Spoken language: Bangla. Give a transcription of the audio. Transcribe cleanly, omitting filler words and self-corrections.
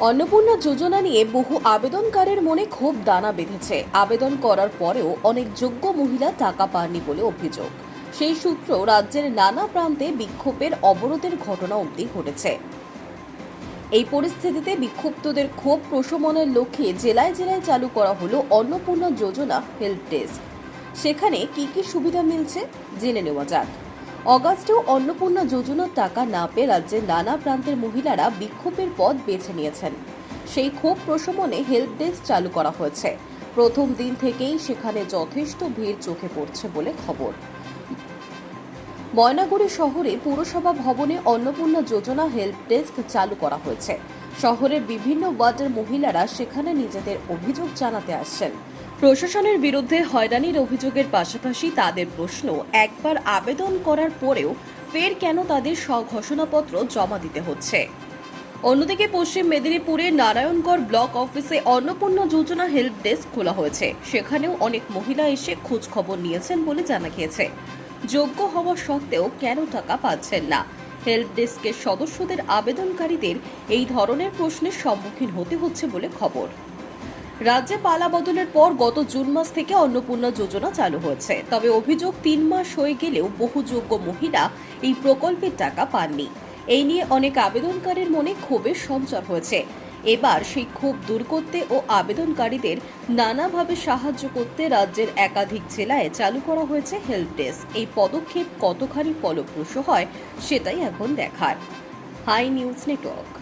অন্নপূর্ণা যোজনা নিয়ে বহু আবেদনকারীর মনে ক্ষোভ দানা বেঁধেছে। আবেদন করার পরেও অনেক যোগ্য মহিলা টাকা পাননি বলে অভিযোগ। সেই সূত্র রাজ্যের নানা প্রান্তে বিক্ষোভের অবরোধের ঘটনা অবধি ঘটেছে। এই পরিস্থিতিতে বিক্ষুব্ধদের ক্ষোভ প্রশমনের লক্ষ্যে জেলায় জেলায় চালু করা হলো অন্নপূর্ণা যোজনা হেল্প ডেস্ক। সেখানে কি কি সুবিধা মিলছে জেনে নেওয়া যাক। অগাস্টেও অন্নপূর্ণা যোজনার টাকা না পেয়ে রাজ্যের নানা প্রান্তের মহিলারা বিক্ষোভের পথ বেছে নিয়েছেন। সেই ক্ষোভ প্রশমনে হেল্প ডেস্ক চালু করা হয়েছে। প্রথম দিন থেকেই সেখানে যথেষ্ট ভিড় চোখে পড়ছে বলে খবর। ময়নাগুড়ি শহরে পুরসভা ভবনে অন্নপূর্ণা যোজনা হেল্প ডেস্ক চালু করা হয়েছে। শহরের বিভিন্ন ওয়ার্ডের মহিলারা সেখানে নিজেদের অভিযোগ জানাতে আসছেন। প্রশাসনের বিরুদ্ধে হয়রানির অভিযোগের পাশাপাশি তাদের প্রশ্ন, একবার আবেদন করার পরেও ফের কেন তাদের স্বঘোষণাপত্র জমা দিতে হচ্ছে। অন্যদিকে পশ্চিম মেদিনীপুরের নারায়ণগড় ব্লক অফিসে অন্নপূর্ণা যোজনা হেল্প ডেস্ক খোলা হয়েছে। সেখানেও অনেক মহিলা এসে খোঁজ খবর নিয়েছেন বলে জানা গিয়েছে। যোগ্য হওয়া সত্ত্বেও কেন টাকা পাচ্ছেন না, হেল্প ডেস্কের সদস্যদের আবেদনকারীদের এই ধরনের প্রশ্নের সম্মুখীন হতে হচ্ছে বলে খবর। রাজ্যে পালা বদলের পর গত জুন মাস থেকে অন্নপূর্ণা যোজনা চালু হয়েছে। তবে অভিযোগ ৩ মাস হয়ে গেলেও বহু যোগ্য মহিলা এই প্রকল্পের টাকা পাননি। এই নিয়ে অনেক আবেদনকারীর মনে ক্ষোভের সঞ্চার হয়েছে। এবার সেই ক্ষোভ দূর করতে ও আবেদনকারীদের নানাভাবে সাহায্য করতে রাজ্যের একাধিক জেলায় চালু করা হয়েছে হেল্প ডেস্ক। এই পদক্ষেপ কতখানি ফলপ্রসূ হয় সেটাই এখন দেখার। Hi news network.